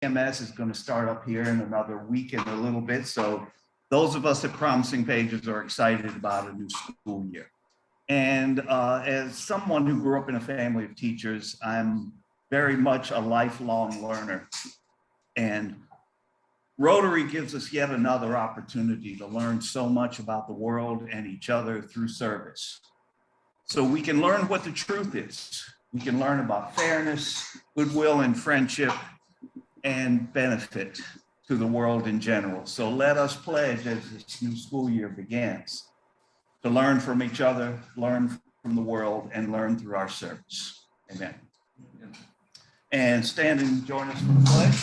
MS is going to start up here in another week and a little bit. So those of us at Promising Pages are excited about a new school year. And as someone who grew up in a family of teachers, I'm very much a lifelong learner. And Rotary gives us yet another opportunity to learn so much about the world and each other through service. So we can learn what the truth is. We can learn about fairness, goodwill, and friendship, and benefit to the world in general. So let us pledge as this new school year begins to learn from each other, learn from the world, and learn through our service. Amen. And stand and join us for the pledge.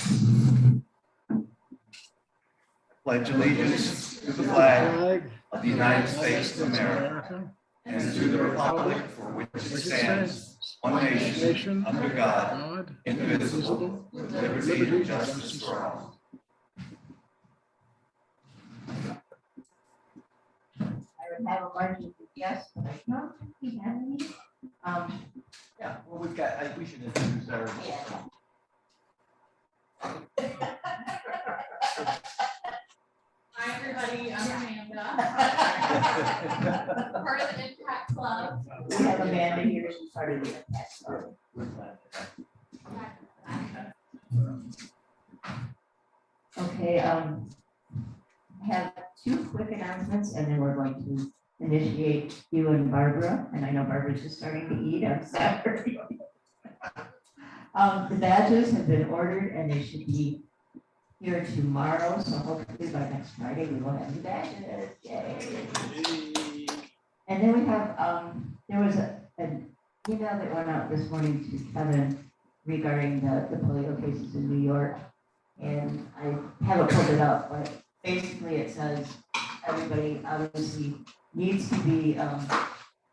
Pledge allegiance to the flag of the United States of America and to the republic for which it stands, one nation, under God, indivisible, with liberty and justice for all. I would have a margin of yes, but I don't think we have any. Yeah, well, we've got, we should introduce our. Hi, everybody. I'm Amanda. Part of the Impact Club. We have Amanda here, she's part of the impact. Okay, I have two quick announcements and then we're going to initiate you and Barbara, and I know Barbara's just starting to eat, I'm sorry. The badges have been ordered and they should be here tomorrow, so hopefully by next Friday we will have the badges. Yay. And then we have, there was an email that went out this morning to Kevin regarding the polio cases in New York. And I haven't pulled it up, but basically it says everybody obviously needs to be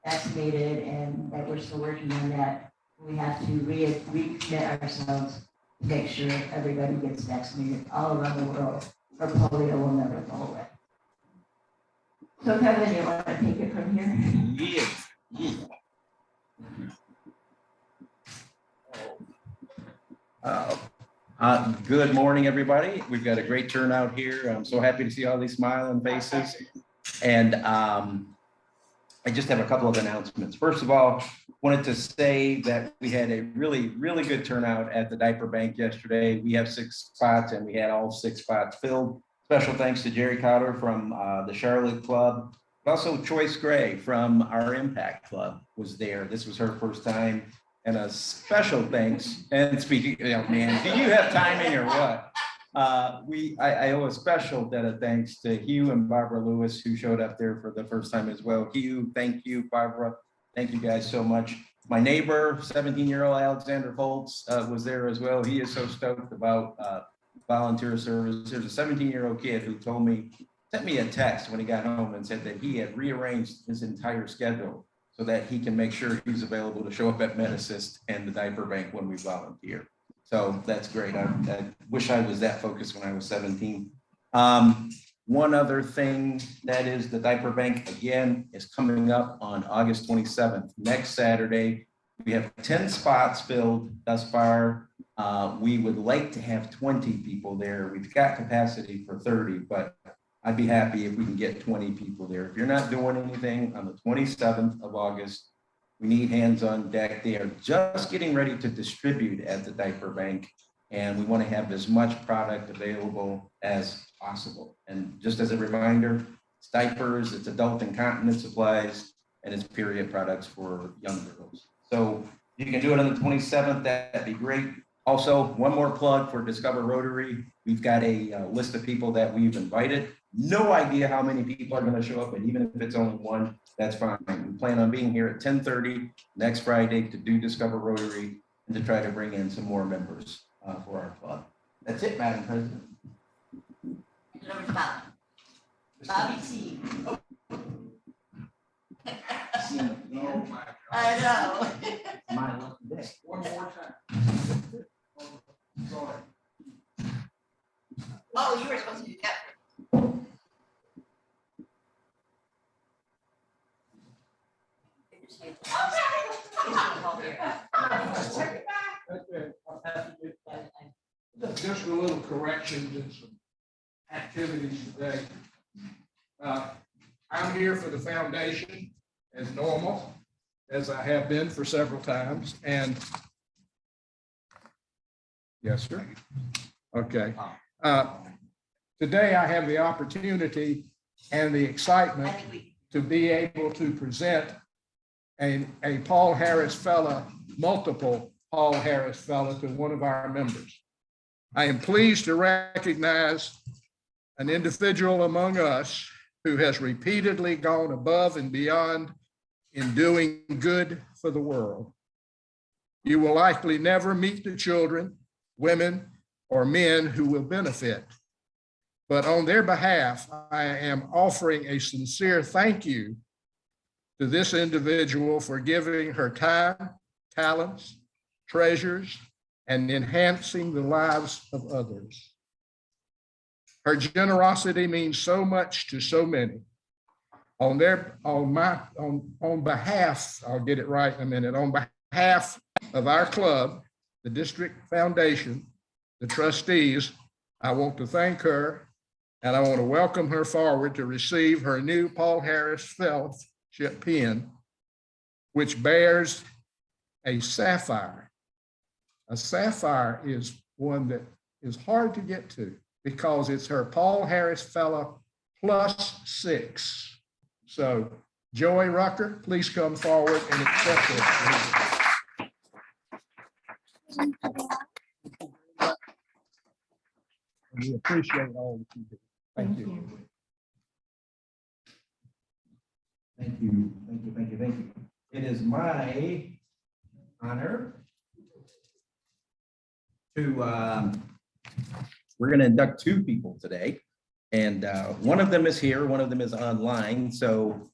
vaccinated, and that we're still working on that. We have to recommit ourselves to make sure everybody gets vaccinated all around the world, or polio will never go away. So Kevin, you want to take it from here? Good morning, everybody. We've got a great turnout here. I'm so happy to see all these smiling faces. And I just have a couple of announcements. First of all, wanted to say that we had a really good turnout at the diaper bank yesterday. We have 6 spots and we had all 6 spots filled. Special thanks to Jerry Cotter from the Charlotte Club, but also Choice Gray from our Impact Club was there. This was her first time. And a special thanks, and speaking, oh man, do you have timing or what? I owe a special debt of thanks to Hugh and Barbara Lewis, who showed up there for the first time as well. Hugh, thank you. Barbara, thank you guys so much. My neighbor, 17-year-old Alexander Foltz, was there as well. He is so stoked about volunteer service. There's a 17-year-old kid who sent me a text when he got home and said that he had rearranged his entire schedule so that he can make sure he's available to show up at MedAssist and the diaper bank when we volunteer. So that's great. I wish I was that focused when I was 17. One other thing, that is the diaper bank again is coming up on August 27th, next Saturday. We have 10 spots filled thus far. We would like to have 20 people there. We've got capacity for 30, but I'd be happy if we can get 20 people there. If you're not doing anything on the 27th of August, we need hands on deck. They are just getting ready to distribute at the diaper bank, and we want to have as much product available as possible. And just as a reminder, it's diapers, it's adult incontinence supplies, and it's period products for young girls. So if you can do it on the 27th, that'd be great. Also, one more plug for Discover Rotary. We've got a list of people that we've invited. No idea how many people are going to show up, and even if it's only one, that's fine. We plan on being here at 10:30 next Friday to do Discover Rotary and to try to bring in some more members for our club. That's it, Madam President. Number 5. Bobby T. No, I know. my lucky day. One more time. Sorry. Oh, you were supposed to do that. That's it. I'll pass it to you. Just a little corrections and some activities today. I'm here for the foundation as normal, as I have been for several times, and yes, sir. Okay. Today I have the opportunity and the excitement to be able to present a Paul Harris Fellow, multiple Paul Harris Fellow to one of our members. I am pleased to recognize an individual among us who has repeatedly gone above and beyond in doing good for the world. You will likely never meet the children, women, or men who will benefit. But on their behalf, I am offering a sincere thank you to this individual for giving her time, talents, treasures, and enhancing the lives of others. Her generosity means so much to so many. On behalf, I'll get it right in a minute, on behalf of our club, the district foundation, the trustees, I want to thank her, and I want to welcome her forward to receive her new Paul Harris Fellowship pin, which bears a sapphire. A sapphire is one that is hard to get to because it's her Paul Harris Fellow +6. So Joey Rucker, please come forward and accept it. We appreciate all that you do. Thank you. Thank you, thank you, thank you, thank you. It is my honor to, we're going to induct two people today. And one of them is here, one of them is online. So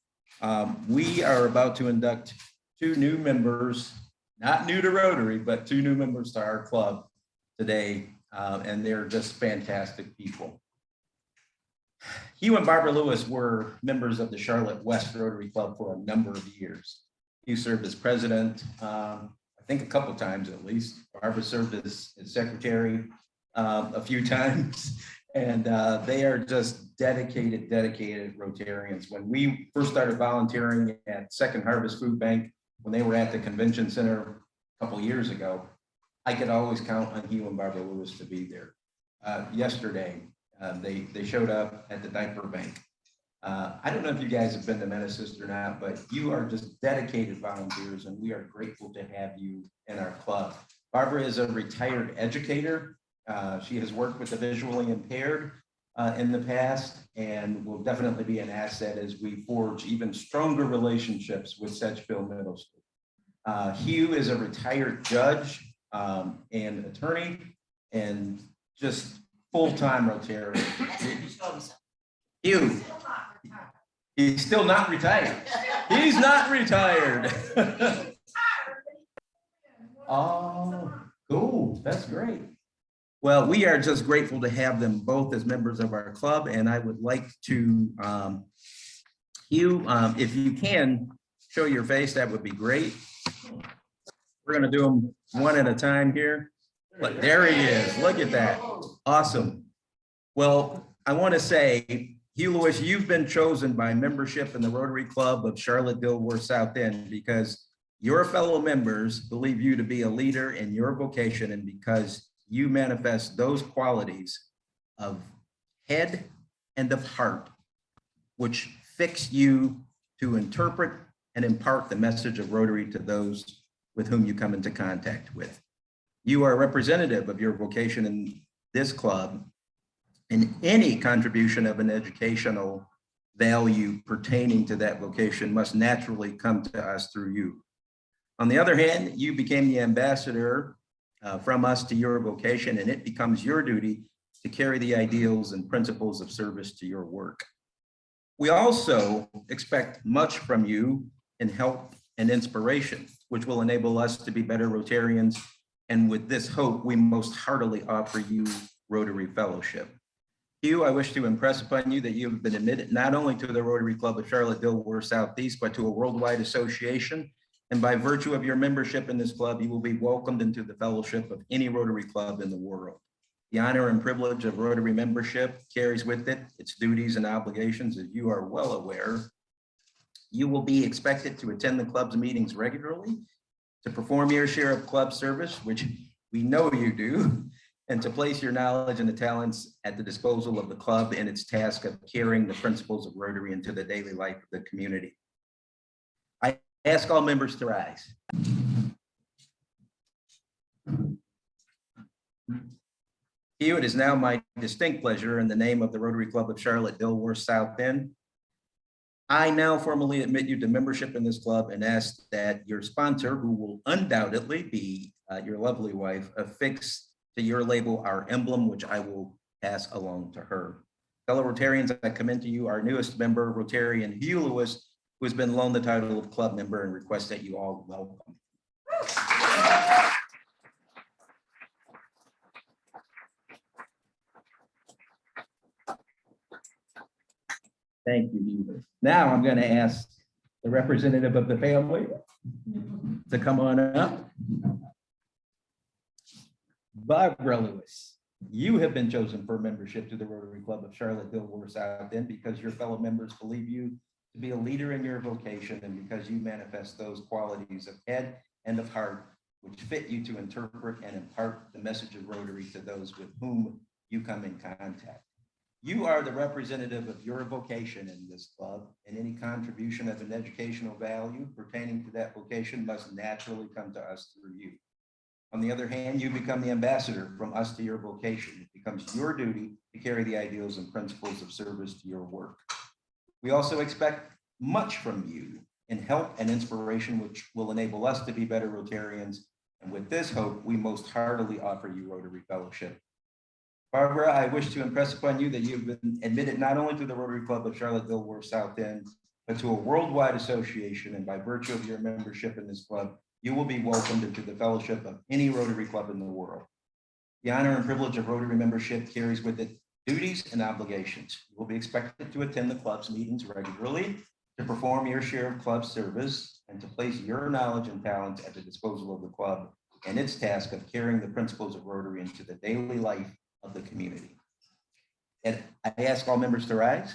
we are about to induct two new members, not new to Rotary, but two new members to our club today. And they're just fantastic people. Hugh and Barbara Lewis were members of the Charlotte West Rotary Club for a number of years. Hugh served as president, I think a couple of times at least. Barbara served as secretary a few times. And they are just dedicated Rotarians. When we first started volunteering at Second Harvest Food Bank, when they were at the convention center a couple of years ago, I could always count on Hugh and Barbara Lewis to be there. Yesterday, they showed up at the diaper bank. I don't know if you guys have been to Medicist or not, but you are just dedicated volunteers, and we are grateful to have you in our club. Barbara is a retired educator. She has worked with the visually impaired in the past and will definitely be an asset as we forge even stronger relationships with Sedgefield Middle School. Hugh is a retired judge and attorney and just full-time Rotarian. Hugh, he's still not retired. He's not retired. Oh, cool. That's great. Well, we are just grateful to have them both as members of our club, and I would like to, Hugh, if you can show your face, that would be great. We're going to do them one at a time here. But there he is. Look at that. Awesome. Well, I want to say, Hugh Lewis, you've been chosen by membership in the Rotary Club of Charlotte Dilworth South End because your fellow members believe you to be a leader in your vocation, and because you manifest those qualities of head and of heart, which fix you to interpret and impart the message of Rotary to those with whom you come into contact with. You are a representative of your vocation in this club, and any contribution of an educational value pertaining to that vocation must naturally come to us through you. On the other hand, you became the ambassador from us to your vocation, and it becomes your duty to carry the ideals and principles of service to your work. We also expect much from you in help and inspiration, which will enable us to be better Rotarians. And with this hope, we most heartily offer you Rotary Fellowship. Hugh, I wish to impress upon you that you have been admitted not only to the Rotary Club of Charlotte Dilworth Southeast, but to a worldwide association. And by virtue of your membership in this club, you will be welcomed into the fellowship of any Rotary Club in the world. The honor and privilege of Rotary membership carries with it its duties and obligations, as you are well aware. You will be expected to attend the club's meetings regularly, to perform your share of club service, which we know you do, and to place your knowledge and the talents at the disposal of the club in its task of carrying the principles of Rotary into the daily life of the community. I ask all members to rise. It is now my distinct pleasure, in the name of the Rotary Club of Charlotte Dilworth South End, I now formally admit you to membership in this club and ask that your sponsor, who will undoubtedly be your lovely wife, affix to your label our emblem, which I will pass along to her. Fellow Rotarians, I commend to you our newest member, Rotarian Hugh Lewis, who has been loaned the title of club member, and request that you all welcome. Thank you, Hugh. Now I'm going to ask the representative of the family to come on up. Barbara Lewis, you have been chosen for membership to the Rotary Club of Charlotte Dilworth South End because your fellow members believe you to be a leader in your vocation, and because you manifest those qualities of head and of heart which fit you to interpret and impart the message of Rotary to those with whom you come in contact. You are the representative of your vocation in this club, and any contribution of an educational value pertaining to that vocation must naturally come to us through you. On the other hand, you become the ambassador from us to your vocation. It becomes your duty to carry the ideals and principles of service to your work. We also expect much from you in help and inspiration, which will enable us to be better Rotarians. And with this hope, we most heartily offer you Rotary Fellowship. Barbara, I wish to impress upon you that you've been admitted not only to the Rotary Club of Charlotte Dilworth South End, but to a worldwide association. And by virtue of your membership in this club, you will be welcomed into the fellowship of any Rotary Club in the world. The honor and privilege of Rotary membership carries with it duties and obligations. You will be expected to attend the club's meetings regularly, to perform your share of club service, and to place your knowledge and talents at the disposal of the club and its task of carrying the principles of Rotary into the daily life of the community. And I ask all members to rise.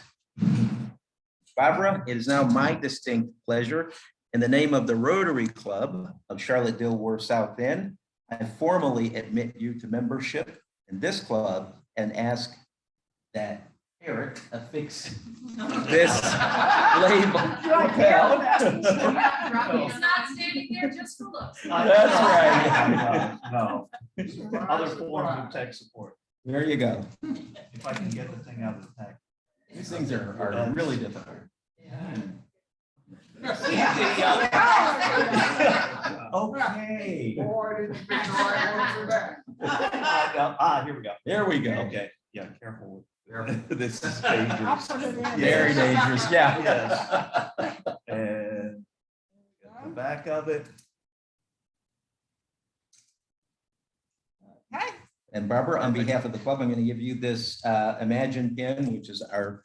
Barbara, it is now my distinct pleasure, in the name of the Rotary Club of Charlotte Dilworth South End, I formally admit you to membership in this club and ask that Eric affix this label. He's not standing there just for looks. That's right. No. Other forms of tech support, There you go. if I can get the thing out of the pack. These things are really difficult. Okay. Here we go. There we go. Okay, yeah, careful. This is dangerous. Very dangerous, yeah. Yes. And get the back of it. And Barbara, on behalf of the club, I'm going to give you this Imagine pin, which is our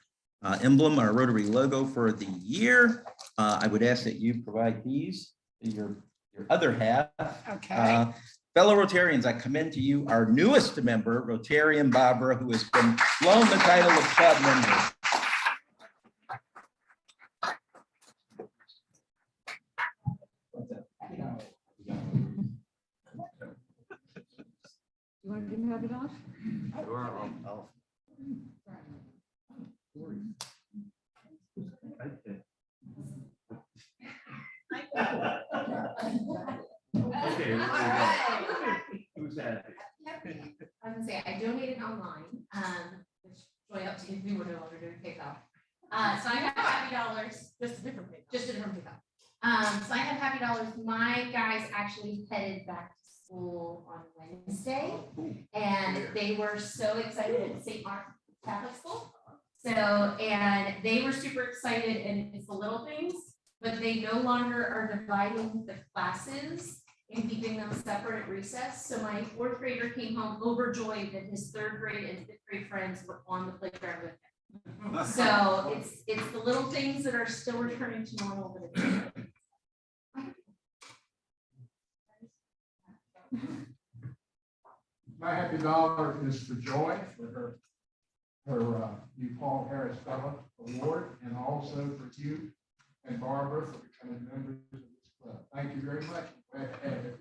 emblem, our Rotary logo for the year. I would ask that you provide these to your other half. Okay. Fellow Rotarians, I commend to you our newest member, Rotarian Barbara, who has been loaned the title of club member. You want to have it off? Sure, I'll- Okay, here we go. Who's that? I was gonna say, I donated online, which joy up to we were no longer doing PayPal. So I have $50, just a different PayPal. So I have $50. My guys actually headed back to school on Wednesday, and they were so excited at St. Mark Catholic School. So, and they were super excited, and it's the little things, but they no longer are dividing the classes and keeping them separate at recess. So my 4th grader came home overjoyed that his 3rd grade and 5th grade friends were on the playground with him. So it's the little things that are still returning to normal. But it's My happy dollar is for Joy for her new Paul Harris Fellow Award, and also for you and Barbara for becoming members of this club. Thank you very much. Glad to have everybody.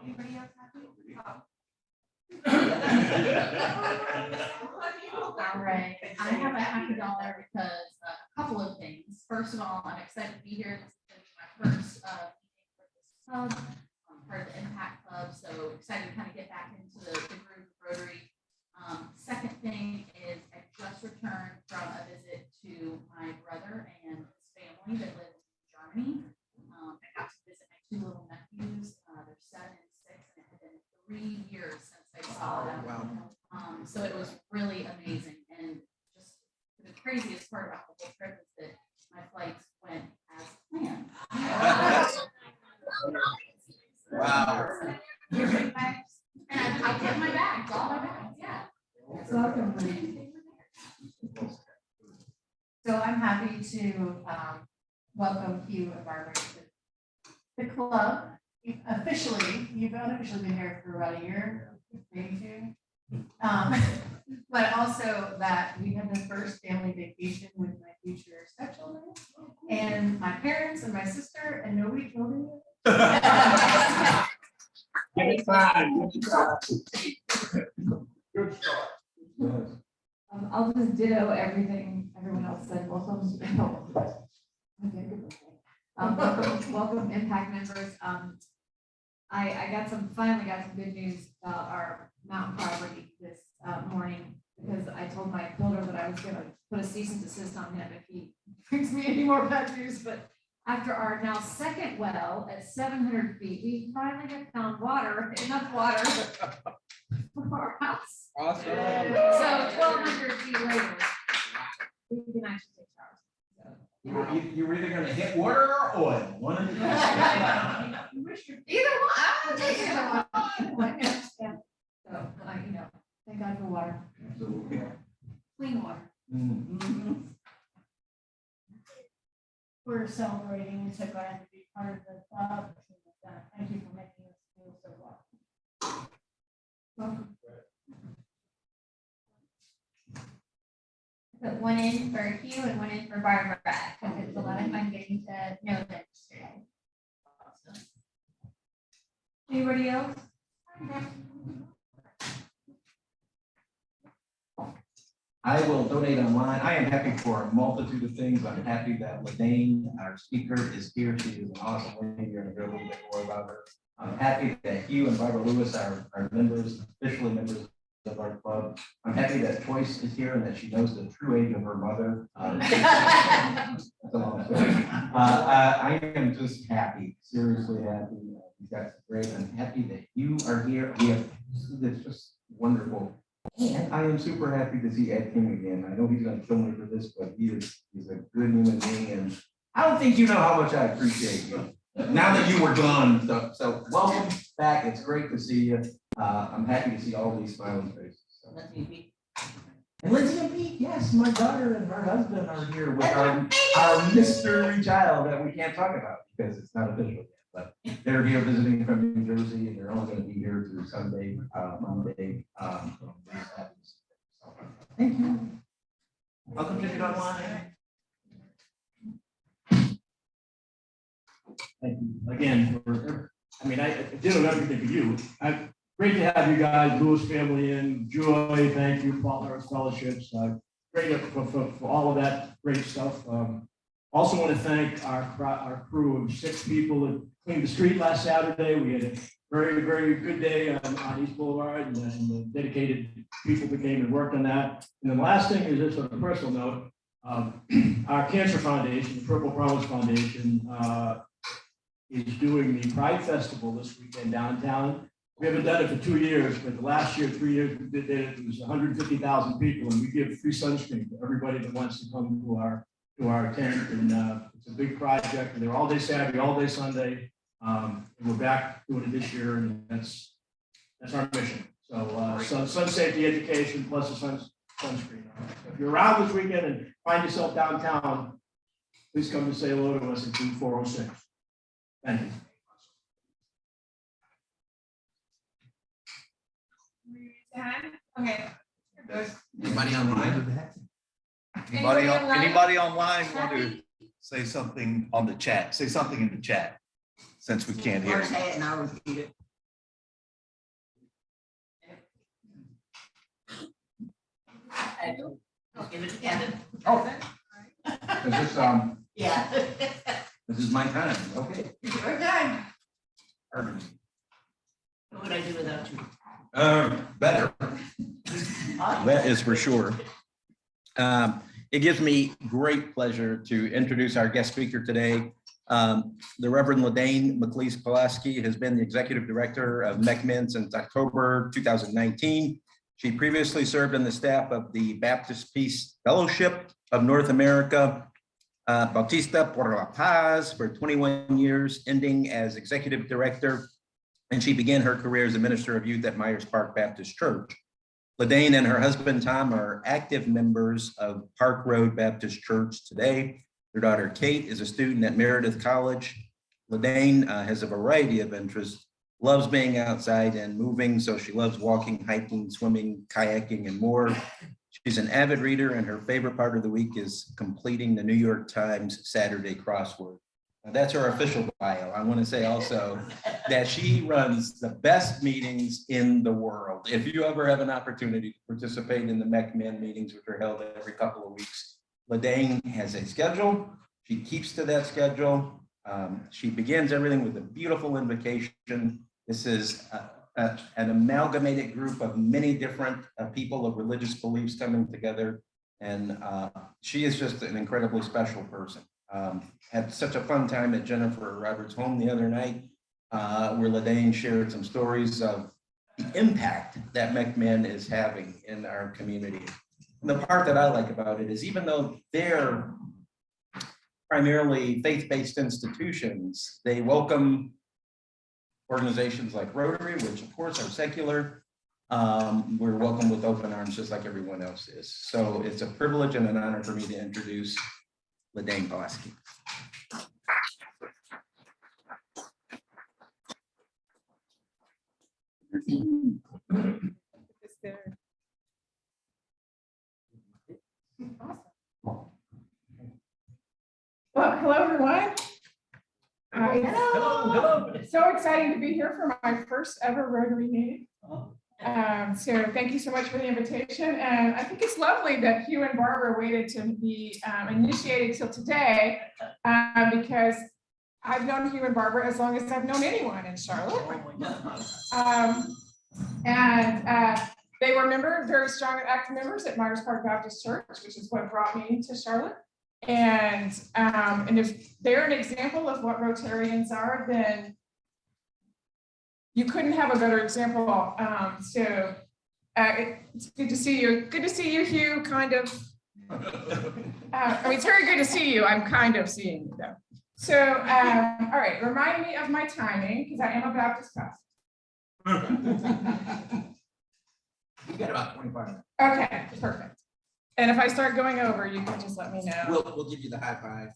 Anybody else happy? All right, I have a happy dollar because a couple of things. First of all, I'm excited to be here. This is my first meeting for this club, part of the Impact Club, so excited to kind of get back into the group of Rotary. Second thing is I just returned from a visit to my brother and his family that live in Germany. I got to visit my two little nephews. They're 7 and 6, and it had been 3 years since I saw them. So it was really amazing, and just the craziest part about the whole trip is that my flights went as planned. Wow. And I kept my bags, all my bags, yeah. Welcome, Lee. So I'm happy to welcome Hugh and Barbara to the club. Officially, you've unofficially been here for about a year, maybe 2. But also that we had the first family vacation with my future stepchildren and my parents and my sister, and nobody told me. Give it time. Give it time. Good start. Yes. I'll just ditto everything everyone else said. Welcome. Okay, good. Welcome Impact members. I finally got some good news about our mountain property this morning, because I told my builder that I was gonna put a cease and desist on him if he brings me any more bad news, but after our now second well at 700 feet, we finally have found water, enough water for our house. Awesome. So 1,200 feet later, we can actually take showers. You're either gonna hit water or oil, one of the two. Either one. I'll take either one. Yeah. So, thank God for water, Absolutely. clean water. Mhm. We're celebrating and so glad to be part of the club. Thank you for making us feel so welcome. Welcome. Put one in for Hugh and one in for Barbara, because it's a lot of fun getting to know them today. Anybody else? I will donate online. I am happy for a multitude of things. I'm happy that LeDayne, our speaker, is here. She is an awesome lady. You're gonna hear a little bit more about her. I'm happy that Hugh and Barbara Lewis are members, officially members of our club. I'm happy that Joyce is here and that she knows the true age of her mother. That's a long story. I am just happy, seriously happy. You've got some great. I'm happy that you are here. It's just wonderful. And I am super happy to see Ed King again. I know he's gonna kill me for this, but he's a good human being, and I don't think you know how much I appreciate you. Now that you were gone, so welcome back. It's great to see you. I'm happy to see all these smiling faces. So. And Lindsay and Pete, yes, my daughter and her husband are here with our mystery child that we can't talk about because it's not official yet. But they're here visiting from New Jersey, and they're only going to be here through Sunday, Monday. So, thank you. Welcome to it online. Thank you again I did everything for you. Great to have you guys, Lewis family in, Joy, thank you, Paul Harris Fellowships, great for all of that great stuff. Also want to thank our crew of 6 people that cleaned the street last Saturday. We had a very, very good day on East Boulevard, and the dedicated people that came and worked on that. And then the last thing is just on a personal note, our Cancer Foundation, the Purple Promise Foundation, is doing the Pride Festival this weekend downtown. We haven't done it for 2 years, but the last year, 3 years, we did it. It was 150,000 people, and we give free sunscreen to everybody that wants to come to our tent. And it's a big project, and they're all day Saturday, all day Sunday. And we're back doing it this year, and that's our mission. So sun safety education plus a sunscreen. So if you're around this weekend and find yourself downtown, please come to say hello to us at 2406. Thank you. Okay. Anybody online? Anybody online want to say something on the chat? Say something in the chat, since we can't hear. Or say it and I'll repeat it. I'll give it to Kevin. Oh. Is this, Yeah. this is my time, okay. Your time. Perfect. What would I do without you? Better. That is for sure. It gives me great pleasure to introduce our guest speaker today. The Reverend LeDayne Polaski has been the Executive Director of MeckMIN since October 2019. She previously served on the staff of the Baptist Peace Fellowship of North America, Bautista por la Paz for 21 years, ending as Executive Director, and she began her career as a Minister of Youth at Myers Park Baptist Church. LeDayne and her husband, Tom, are active members of Park Road Baptist Church today. Their daughter, Kate, is a student at Meredith College. LeDayne has a variety of interests, loves being outside and moving, so she loves walking, hiking, swimming, kayaking, and more. She's an avid reader, and her favorite part of the week is completing the New York Times Saturday crossword. Now, that's her official bio. I want to say also that she runs the best meetings in the world. If you ever have an opportunity to participate in the MeckMIN meetings, which are held every couple of weeks, LeDayne has a schedule. She keeps to that schedule. She begins everything with a beautiful invocation. This is an amalgamated group of many different people of religious beliefs coming together. And she is just an incredibly special person. Had such a fun time at Jennifer Roberts' home the other night, where LeDayne shared some stories of the impact that MeckMIN is having in our community. And the part that I like about it is, even though they're primarily faith-based institutions, they welcome organizations like Rotary, which of course are secular. We're welcome with open arms, just like everyone else is. So it's a privilege and an honor for me to introduce LeDayne Polaski. Well, hello, everyone. Hello. It's so exciting to be here for my first ever Rotary meeting. So thank you so much for the invitation. And I think it's lovely that Hugh and Barbara waited to be initiated till today, because I've known Hugh and Barbara as long as I've known anyone in Charlotte. They were very strong and active members at Myers Park Baptist Church, which is what brought me to Charlotte. And if they're an example of what Rotarians are, then you couldn't have a better example. It's good to see you. Good to see you, Hugh, kind of. It's very good to see you. I'm kind of seeing you, though. So, all right, remind me of my timing, because I am a Baptist pastor. You got about 25 minutes. Okay, perfect. And if I start going over, you can just let me know. We'll give you the high five.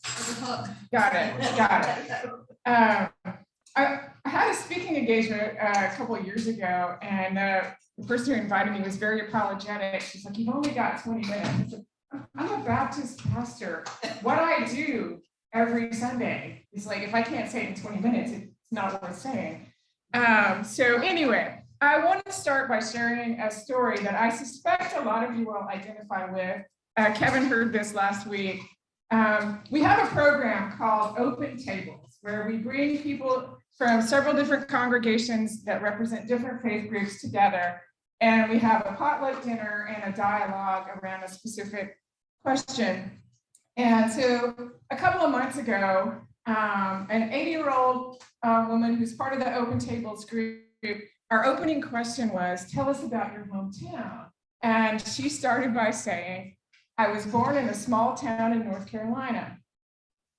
Got it. I had a speaking engagement a couple of years ago, and the person who invited me was very apologetic. She's like, "You've only got 20 minutes." I said, "I'm a Baptist pastor. What I do every Sunday is like, if I can't say it in 20 minutes, it's not worth saying." So anyway, I want to start by sharing a story that I suspect a lot of you will identify with. Kevin heard this last week. We have a program called Open Tables, where we bring people from several different congregations that represent different faith groups together. And we have a potluck dinner and a dialogue around a specific question. And so a couple of months ago, an 80-year-old woman who's part of the Open Tables group, our opening question was, "Tell us about your hometown." And she started by saying, "I was born in a small town in North Carolina.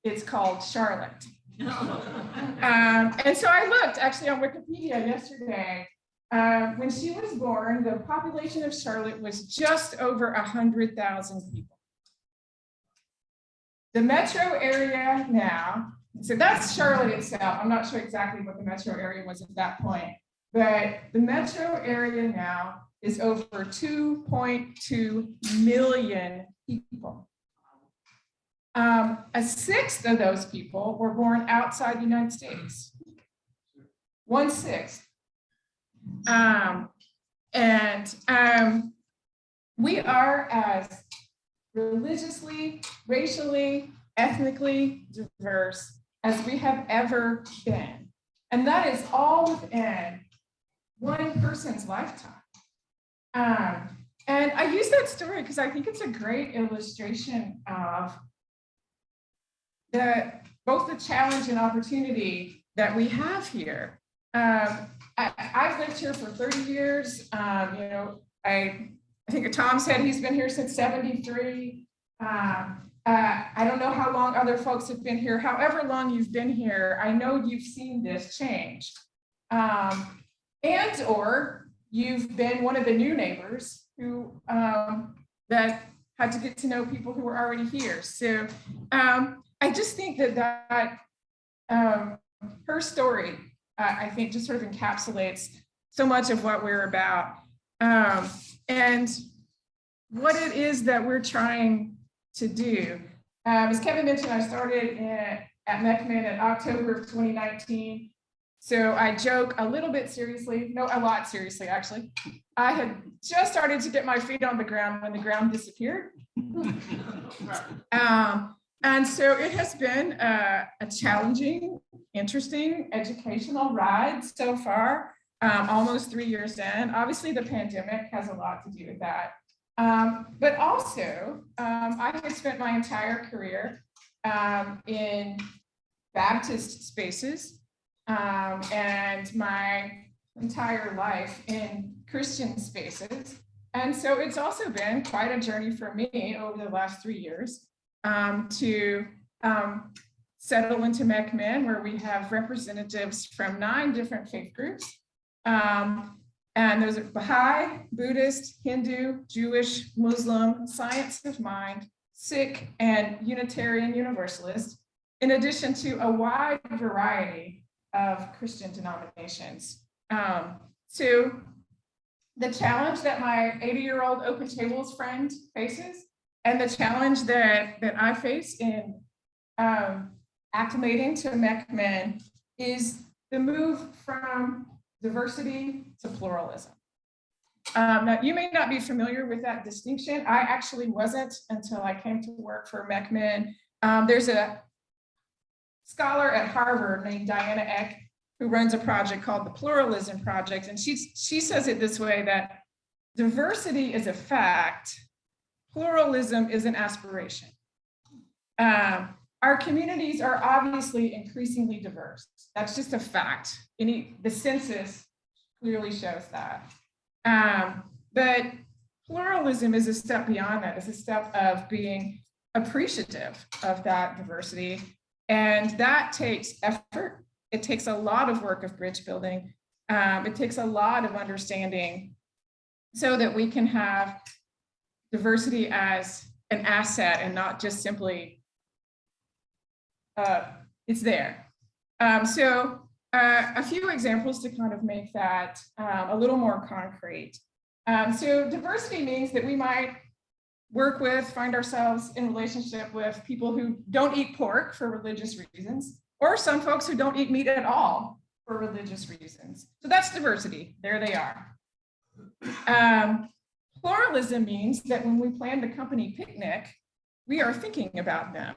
It's called Charlotte." And so I looked actually on Wikipedia yesterday. When she was born, the population of Charlotte was just over 100,000 people. The metro area now, so that's Charlotte itself. I'm not sure exactly what the metro area was at that point, but the metro area now is over 2.2 million people. A sixth of those people were born outside the United States. 1/6. We are as religiously, racially, ethnically diverse as we have ever been. And that is all within one person's lifetime. And I use that story because I think it's a great illustration of both the challenge and opportunity that we have here. I've lived here for 30 years. I think Tom said he's been here since 73. I don't know how long other folks have been here. However long you've been here, I know you've seen this change. Or you've been one of the new neighbors who that had to get to know people who were already here. So I just think that her story, I think, just sort of encapsulates so much of what we're about. And what it is that we're trying to do. As Kevin mentioned, I started at MeckMIN in October of 2019. So I joke a little bit seriously, no, a lot seriously, actually. I had just started to get my feet on the ground when the ground disappeared. And so it has been a challenging, interesting, educational ride so far. Almost 3 years in. Obviously, the pandemic has a lot to do with that. But also, I have spent my entire career in Baptist spaces and my entire life in Christian spaces. And so it's also been quite a journey for me over the last 3 years to settle into MeckMIN, where we have representatives from 9 different faith groups. And those are Baha'i, Buddhist, Hindu, Jewish, Muslim, Science of Mind, Sikh, and Unitarian Universalist, in addition to a wide variety of Christian denominations. So the challenge that my 80-year-old Open Tables friend faces, and the challenge that I face in acclimating to MeckMIN, is the move from diversity to pluralism. Now, you may not be familiar with that distinction. I actually wasn't until I came to work for MeckMIN. There's a scholar at Harvard named Diana Eck who runs a project called the Pluralism Project. And she says it this way, that diversity is a fact, pluralism is an aspiration. Our communities are obviously increasingly diverse. That's just a fact. The census clearly shows that. But pluralism is a step beyond that. It's a step of being appreciative of that diversity. And that takes effort. It takes a lot of work of bridge building. It takes a lot of understanding so that we can have diversity as an asset and not just simply it's there. So a few examples to kind of make that a little more concrete. So diversity means that we might find ourselves in relationship with people who don't eat pork for religious reasons, or some folks who don't eat meat at all for religious reasons. So that's diversity. There they are. Pluralism means that when we plan the company picnic, we are thinking about them.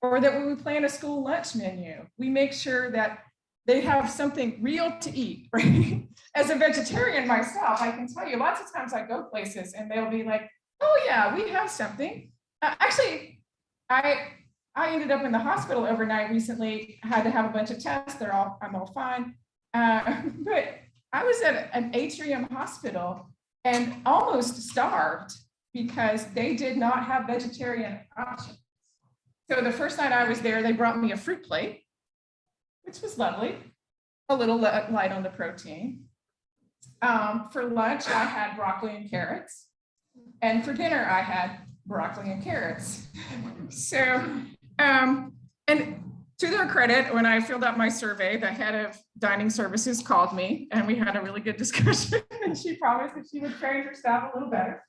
Or that when we plan a school lunch menu, we make sure that they have something real to eat, right? As a vegetarian myself, I can tell you lots of times I go places and they'll be like, oh yeah, we have something. Actually, I ended up in the hospital overnight recently, had to have a bunch of tests, I'm all fine. But I was at an atrium hospital and almost starved because they did not have vegetarian options. So the first night I was there, they brought me a fruit plate, which was lovely, a little light on the protein. For lunch, I had broccoli and carrots. And for dinner, I had broccoli and carrots. So, and To their credit, when I filled out my survey, the head of dining services called me and we had a really good discussion and she promised that she would train her staff a little better.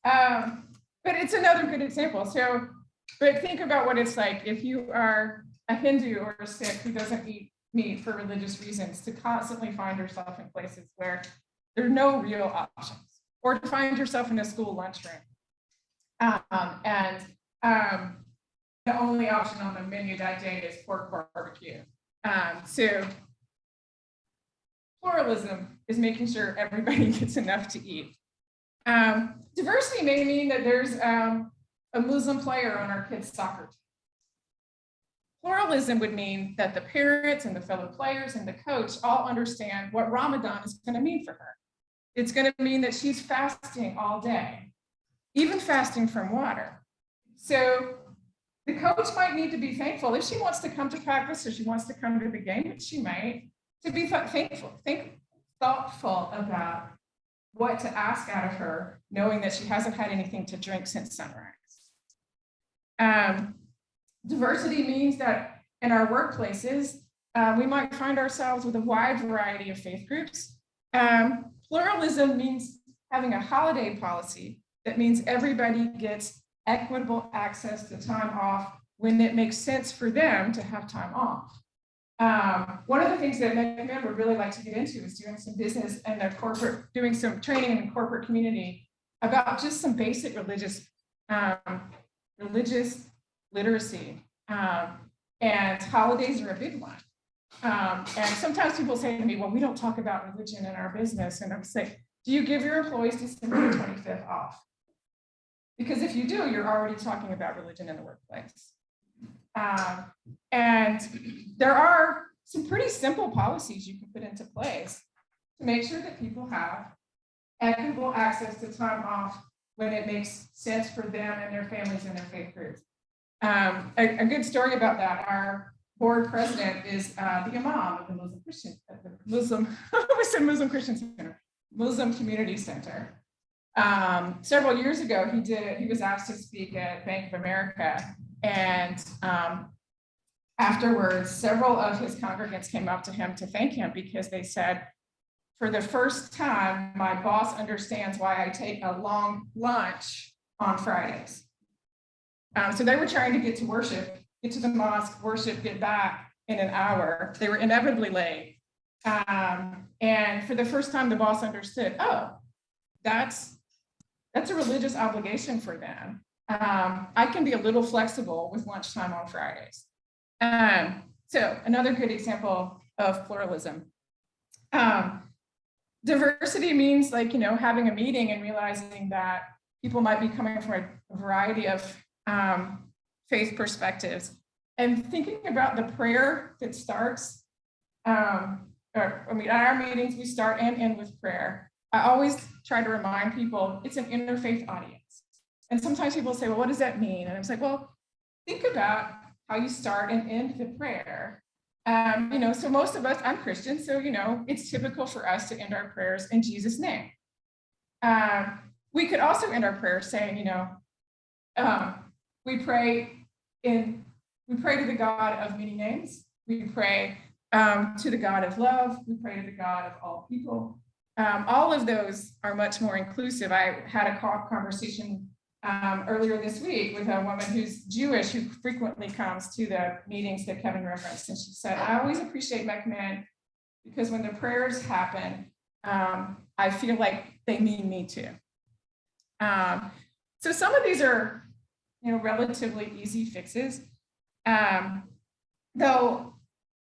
But it's another good example. So, but think about what it's like if you are a Hindu or a Sikh who doesn't eat meat for religious reasons, to constantly find yourself in places where there are no real options, or to find yourself in a school lunchroom. The only option on the menu that day is pork barbecue. So pluralism is making sure everybody gets enough to eat. Diversity may mean that there's a Muslim player on our kids' soccer team. Pluralism would mean that the parents and the fellow players and the coach all understand what Ramadan is going to mean for her. It's going to mean that she's fasting all day, even fasting from water. So the coach might need to be thankful if she wants to come to practice or she wants to come to the game, which she might, to be thoughtful about what to ask out of her, knowing that she hasn't had anything to drink since sunrise. Diversity means that in our workplaces, we might find ourselves with a wide variety of faith groups. Pluralism means having a holiday policy that means everybody gets equitable access to time off when it makes sense for them to have time off. One of the things that MeckMIN would really like to get into is doing some business and doing some training in the corporate community about just some basic religious literacy. And holidays are a big one. And sometimes people say to me, well, we don't talk about religion in our business. And I'm saying, do you give your employees December 25th off? Because if you do, you're already talking about religion in the workplace. And there are some pretty simple policies you can put into place to make sure that people have equitable access to time off when it makes sense for them and their families and their faith groups. A good story about that, our board president is the imam of the Muslim Community Center. Several years ago, he was asked to speak at Bank of America, and afterwards, several of his congregants came up to him to thank him because they said, for the first time, my boss understands why I take a long lunch on Fridays. So they were trying to get to worship, get to the mosque, worship, get back in an hour. They were inevitably late. And for the first time, the boss understood, oh, that's a religious obligation for them. I can be a little flexible with lunchtime on Fridays. So another good example of pluralism. Diversity means having a meeting and realizing that people might be coming from a variety of faith perspectives, and thinking about the prayer that starts, at our meetings, we start and end with prayer. I always try to remind people it's an interfaith audience. And sometimes people say, well, what does that mean? And I was like, well, think about how you start and end the prayer. So most of us, I'm Christian, so, it's typical for us to end our prayers in Jesus' name. We could also end our prayers saying, we pray to the God of many names. We pray to the God of love. We pray to the God of all people. All of those are much more inclusive. I had a conversation earlier this week with a woman who's Jewish who frequently comes to the meetings that Kevin referenced. And she said, I always appreciate MeckMIN because when the prayers happen, I feel like they mean me too. So some of these are, relatively easy fixes. Though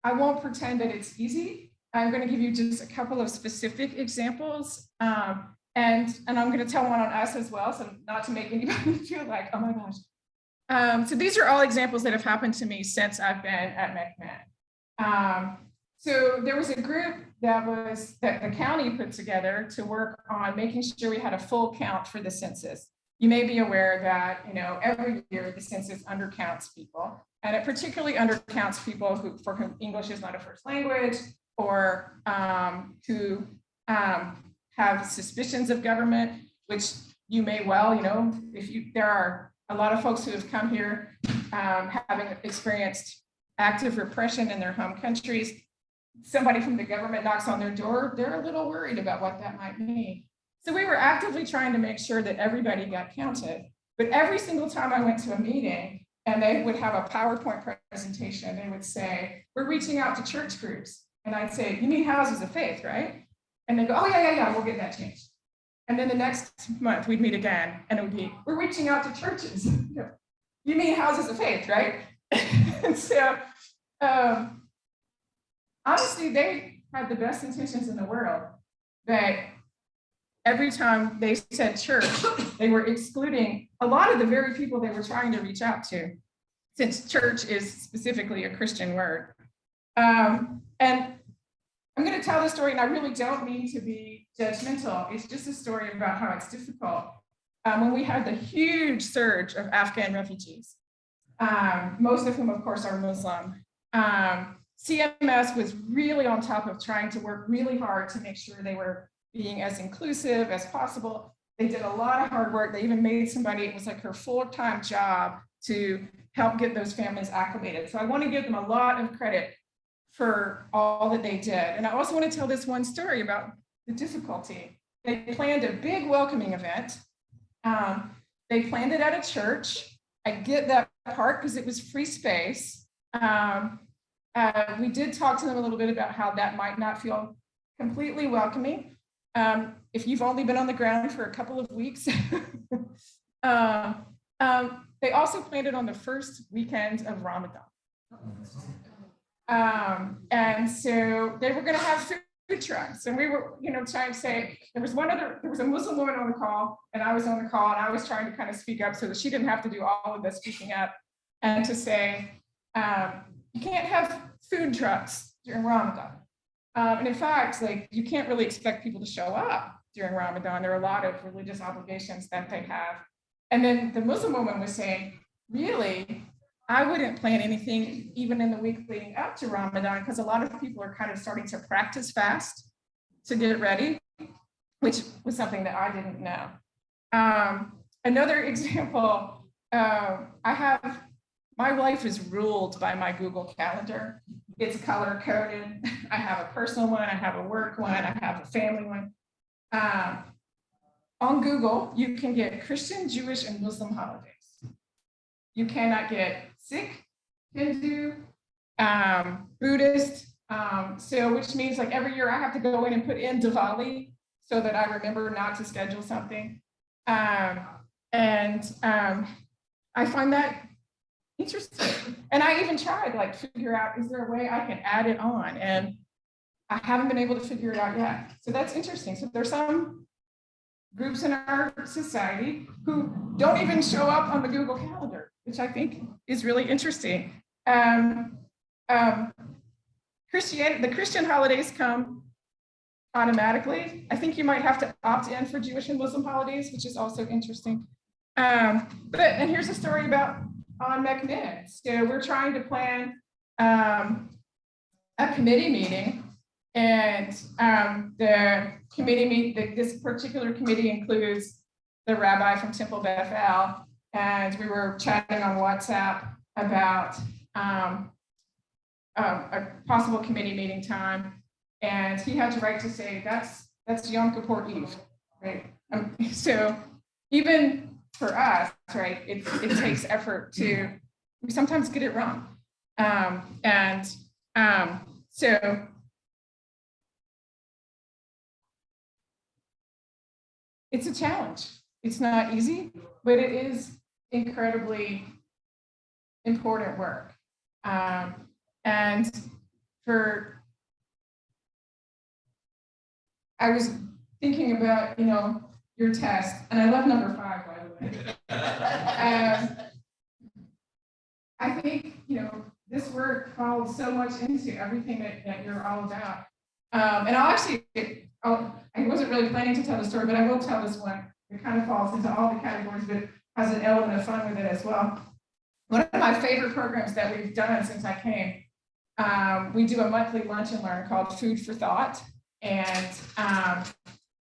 I won't pretend that it's easy. I'm going to give you just a couple of specific examples. And I'm going to tell one on us as well, so not to make anybody feel like, oh my gosh. So these are all examples that have happened to me since I've been at MeckMIN. So there was a group that the county put together to work on making sure we had a full count for the census. You may be aware that, every year the census undercounts people, and it particularly undercounts people for whom English is not a first language, or who have suspicions of government, which you may well, there are a lot of folks who have come here having experienced active repression in their home countries. Somebody from the government knocks on their door, they're a little worried about what that might mean. So we were actively trying to make sure that everybody got counted. But every single time I went to a meeting and they would have a PowerPoint presentation, they would say, we're reaching out to church groups. And I'd say, you mean houses of faith, right? And they go, oh, yeah, we'll get that changed. And then the next month we'd meet again and it would be, we're reaching out to churches. You mean houses of faith, right? And so, honestly, they had the best intentions in the world, but every time they said church, they were excluding a lot of the very people they were trying to reach out to, since church is specifically a Christian word. And I'm going to tell this story, and I really don't mean to be judgmental. It's just a story about how it's difficult. When we had the huge surge of Afghan refugees, most of whom, of course, are Muslim, CMS was really on top of trying to work really hard to make sure they were being as inclusive as possible. They did a lot of hard work. They even made somebody, it was like her full-time job to help get those families acclimated. So I want to give them a lot of credit for all that they did. And I also want to tell this one story about the difficulty. They planned a big welcoming event. They planned it at a church. I get that part because it was free space. We did talk to them a little bit about how that might not feel completely welcoming. If you've only been on the ground for a couple of weeks. They also planned it on the first weekend of Ramadan. And so they were going to have food trucks, and we were, trying to say, there was a Muslim woman on the call, and I was on the call, and I was trying to kind of speak up so that she didn't have to do all of the speaking up, and to say, you can't have food trucks during Ramadan. And in fact, you can't really expect people to show up during Ramadan. There are a lot of religious obligations that they have. And then the Muslim woman was saying, really, I wouldn't plan anything even in the week leading up to Ramadan, because a lot of people are kind of starting to practice fast to get ready, which was something that I didn't know. Another example, my life is ruled by my Google Calendar. It's color coded. I have a personal one, I have a work one, I have a family one. On Google, you can get Christian, Jewish, and Muslim holidays. You cannot get Sikh, Hindu, Buddhist. So which means every year I have to go in and put in Diwali so that I remember not to schedule something. I find that interesting. And I even tried figure out, is there a way I can add it on? And I haven't been able to figure it out yet. So that's interesting. So there's some groups in our society who don't even show up on the Google Calendar, which I think is really interesting. The Christian holidays come automatically. I think you might have to opt in for Jewish and Muslim holidays, which is also interesting. And here's a story about on MeckMIN. So we're trying to plan a committee meeting, and this particular committee includes the rabbi from Temple Bethel, and we were chatting on WhatsApp about a possible committee meeting time, and he had to write to say that's Yom Kippur Eve, right? So even for us, right, it takes effort we sometimes get it wrong. So it's a challenge. It's not easy, but it is incredibly important work. And I was thinking about, your test, and I love number 5, by the way. I think, this work falls so much into everything that you're all about. And I wasn't really planning to tell the story, but I will tell this one. It kind of falls into all the categories, but it has an element of fun with it as well. One of my favorite programs that we've done since I came, we do a monthly lunch and learn called Food for Thought. And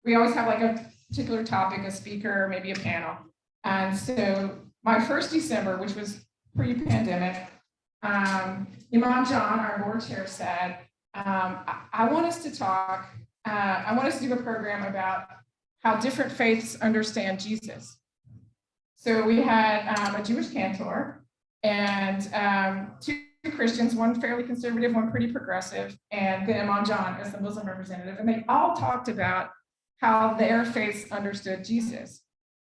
we always have a particular topic, a speaker, maybe a panel. And so my first December, which was pre-pandemic, Imam John, our board chair, said, I want us to talk, I want us to do a program about how different faiths understand Jesus. So we had a Jewish cantor and two Christians, one fairly conservative, one pretty progressive, and then Imam John as the Muslim representative. And they all talked about how their faiths understood Jesus.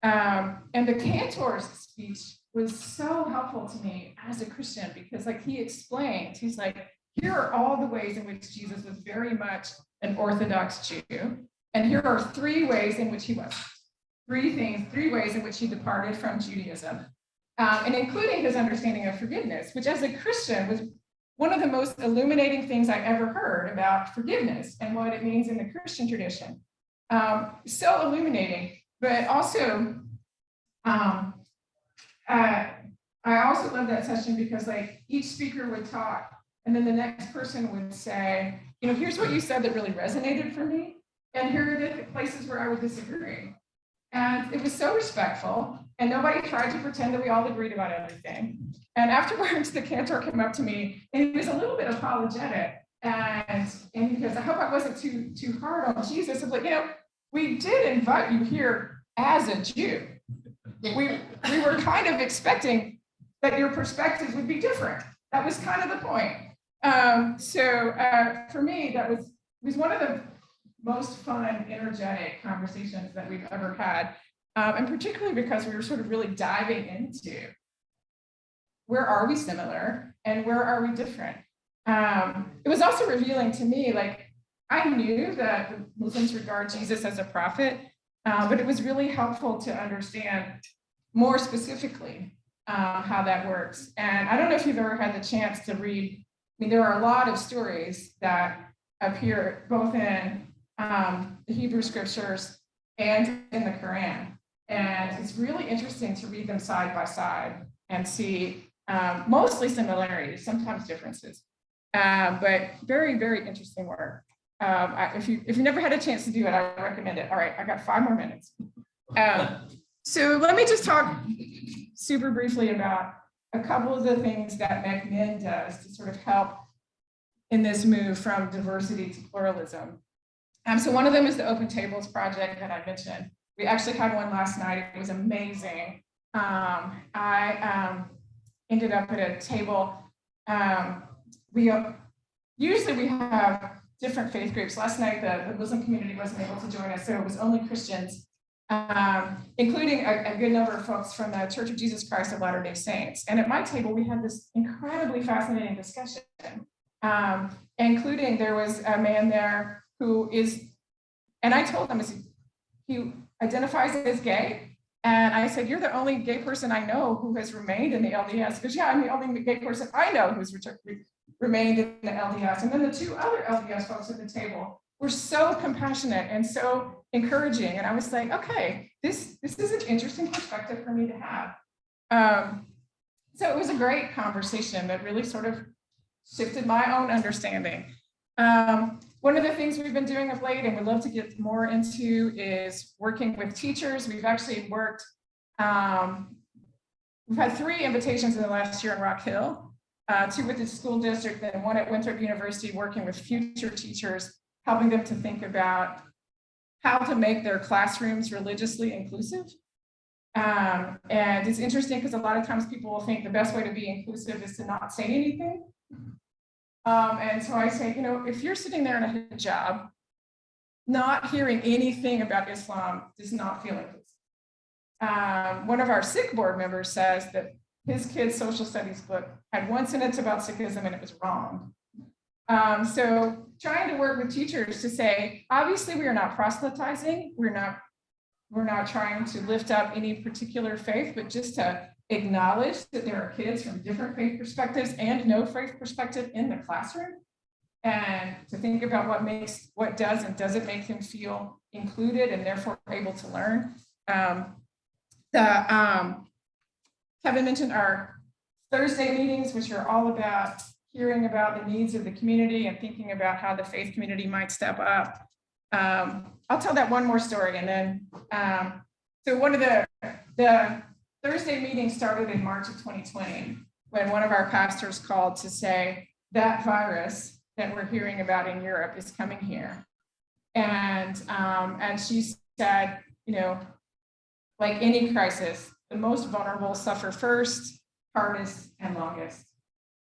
And the cantor's speech was so helpful to me as a Christian because like he explained, he's like, here are all the ways in which Jesus was very much an Orthodox Jew. And here are 3 ways in which he wasn't. 3 ways in which he departed from Judaism. And including his understanding of forgiveness, which as a Christian was one of the most illuminating things I ever heard about forgiveness and what it means in the Christian tradition. So illuminating, but also, I also love that session because like each speaker would talk and then the next person would say, you know, here's what you said that really resonated for me. And here are the places where I would disagree. And it was so respectful and nobody tried to pretend that we all agreed about everything. And afterwards, the cantor came up to me and he was a little bit apologetic. And he goes, I hope I wasn't too hard on Jesus. I'm like, you know, we did invite you here as a Jew. We were kind of expecting that your perspectives would be different. That was kind of the point. So for me, that was one of the most fun, energetic conversations that we've ever had. And particularly because we were sort of really diving into where are we similar and where are we different? It was also revealing to me, like, I knew that Muslims regard Jesus as a prophet, but it was really helpful to understand more specifically how that works. And I don't know if you've ever had the chance to read, I mean, there are a lot of stories that appear both in the Hebrew scriptures and in the Quran. And it's really interesting to read them side by side and see mostly similarities, sometimes differences, but very, very interesting work. If you've never had a chance to do it, I recommend it. All right, I got 5 more minutes. So let me just talk super briefly about a couple of the things that MeckMIN does to sort of help in this move from diversity to pluralism. So one of them is the Open Tables project that I mentioned. We actually had one last night. It was amazing. I ended up at a table. Usually we have different faith groups. Last night, the Muslim community wasn't able to join us, so it was only Christians, including a good number of folks from the Church of Jesus Christ of Latter-day Saints. And at my table, we had this incredibly fascinating discussion, including there was a man there who is, and I told him, he identifies as gay. And I said, you're the only gay person I know who has remained in the LDS. He goes, yeah, I'm the only gay person I know who's remained in the LDS. And then the 2 other LDS folks at the table were so compassionate and so encouraging. And I was like, okay, this is an interesting perspective for me to have. So it was a great conversation that really sort of shifted my own understanding. One of the things we've been doing of late and we'd love to get more into is working with teachers. We've actually worked, we've had 3 invitations in the last year in Rock Hill, 2 with the school district and 1 at Winthrop University, working with future teachers, helping them to think about how to make their classrooms religiously inclusive. And it's interesting because a lot of times people will think the best way to be inclusive is to not say anything. And so I say, you know, if you're sitting there in a hijab, not hearing anything about Islam does not feel inclusive. One of our Sikh board members says that his kid's social studies book had 1 sentence about Sikhism and it was wrong. So trying to work with teachers to say, obviously we are not proselytizing, we're not trying to lift up any particular faith, but just to acknowledge that there are kids from different faith perspectives and no faith perspective in the classroom, and to think about what does and doesn't make them feel included and therefore able to learn. Kevin mentioned our Thursday meetings, which are all about hearing about the needs of the community and thinking about how the faith community might step up. I'll tell that one more story, and then so one of the Thursday meeting started in March of 2020. when one of our pastors called to say that virus that we're hearing about in Europe is coming here. And she said, you know, like any crisis, the most vulnerable suffer first, hardest, and longest.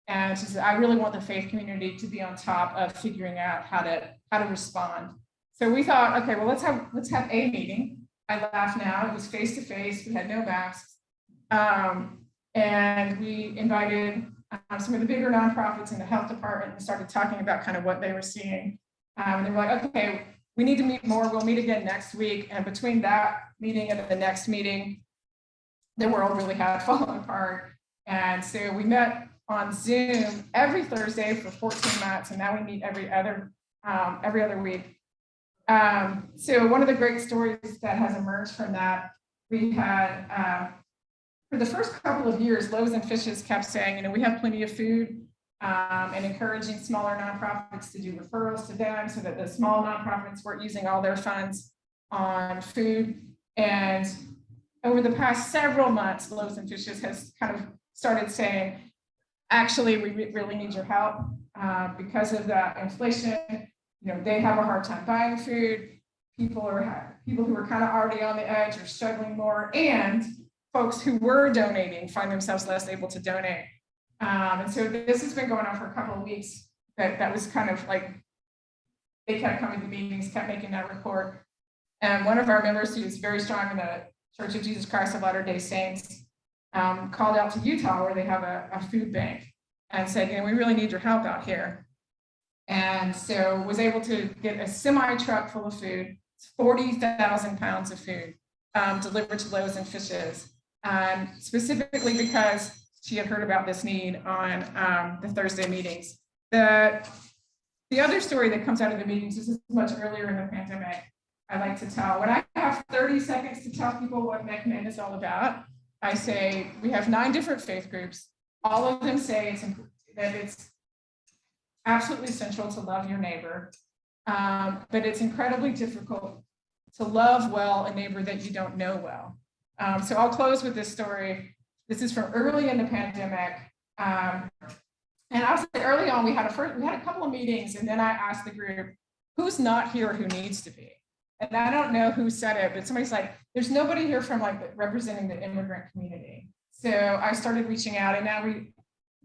And she said, I really want the faith community to be on top of figuring out how to respond. So we thought, okay, well, let's have a meeting. I laugh now. It was face to face. We had no masks, and we invited some of the bigger nonprofits in the health department and started talking about kind of what they were seeing. And they were like, okay, we need to meet more. We'll meet again next week. And between that meeting and the next meeting, the world really had fallen apart. And so we met on Zoom every Thursday for 14 months, and now we meet every other week. So one of the great stories that has emerged from that, we had for the first couple of years, Loaves and Fishes kept saying, you know, we have plenty of food, and encouraging smaller nonprofits to do referrals to them so that the small nonprofits weren't using all their funds on food. And over the past several months, Loaves and Fishes has kind of started saying, actually, we really need your help because of the inflation. You know, they have a hard time buying food. People who are kind of already on the edge are struggling more, and folks who were donating find themselves less able to donate. And so this has been going on for a couple of weeks. That was kind of like, they kept coming to meetings, kept making that report. And one of our members, who is very strong in the Church of Jesus Christ of Latter-day Saints, called out to Utah, where they have a food bank, and said, you know, we really need your help out here. And so was able to get a semi truck full of food, 40,000 pounds of food, delivered to Loaves and Fishes, specifically because she had heard about this need on the Thursday meetings. The other story that comes out of the meetings, this is much earlier in the pandemic, I like to tell. When I have 30 seconds to tell people what MeckMIN is all about, I say, we have 9 different faith groups. All of them say that it's absolutely essential to love your neighbor, but it's incredibly difficult to love well a neighbor that you don't know well. So I'll close with this story. This is from early in the pandemic. And I'll say early on, we had a couple of meetings, and then I asked the group, who's not here who needs to be? And I don't know who said it, but somebody's like, there's nobody here from like representing the immigrant community. So I started reaching out, and now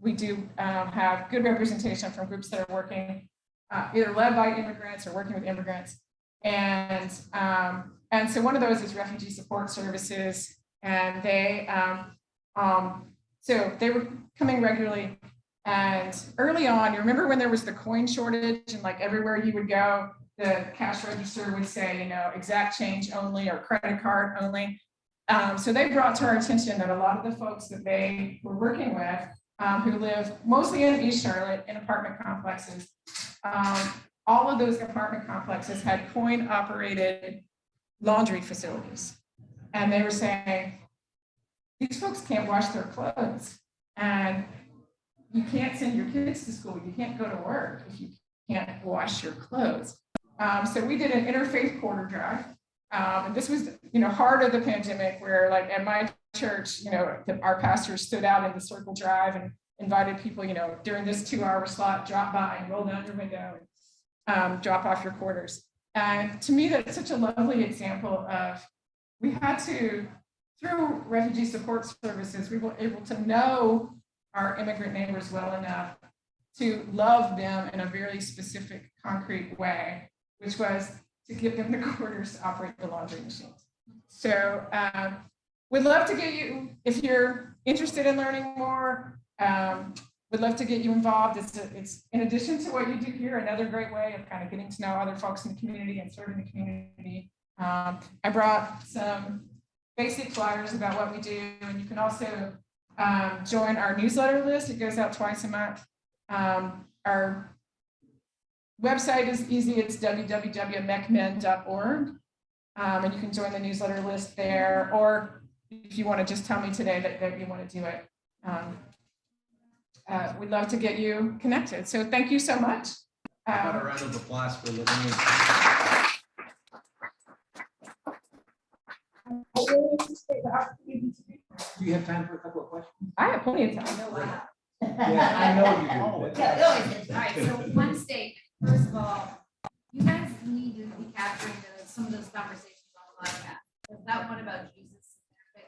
we do have good representation from groups that are working, either led by immigrants or working with immigrants. And so one of those is Refugee Support Services, and so they were coming regularly. And early on, you remember when there was the coin shortage, and like everywhere you would go, the cash register would say, you know, exact change only or credit card only. So they brought to our attention that a lot of the folks that they were working with, who live mostly in East Charlotte in apartment complexes, all of those apartment complexes had coin-operated laundry facilities. And they were saying, these folks can't wash their clothes, and you can't send your kids to school. You can't go to work if you can't wash your clothes. So we did an interfaith quarter drive. And this was, you know, heart of the pandemic, where like at my church, you know, our pastor stood out in the circle drive and invited people, you know, during this 2-hour slot, drop by and roll down your window and drop off your quarters. And to me, that's such a lovely example of, we had to, through Refugee Support Services, we were able to know our immigrant neighbors well enough to love them in a very specific, concrete way, which was to give them the quarters to operate the laundry machines. So we'd love to get you, if you're interested in learning more, we'd love to get you involved. It's in addition to what you do here, another great way of kind of getting to know other folks in the community and serving the community. I brought some basic flyers about what we do, and you can also join our newsletter list. It goes out twice a month. Our website is easy. It's www.meckmin.org. And you can join the newsletter list there, or if you want to just tell me today that you want to do it. We'd love to get you connected. So thank you so much. How about a round of applause for LeDayne? Do you have time for a couple of questions? I have plenty of time. Yeah, I know you do. Yeah, it always is. All right, so one statement, first of all, you guys need to be capturing some of those conversations on the podcast. There's that one about Jesus, but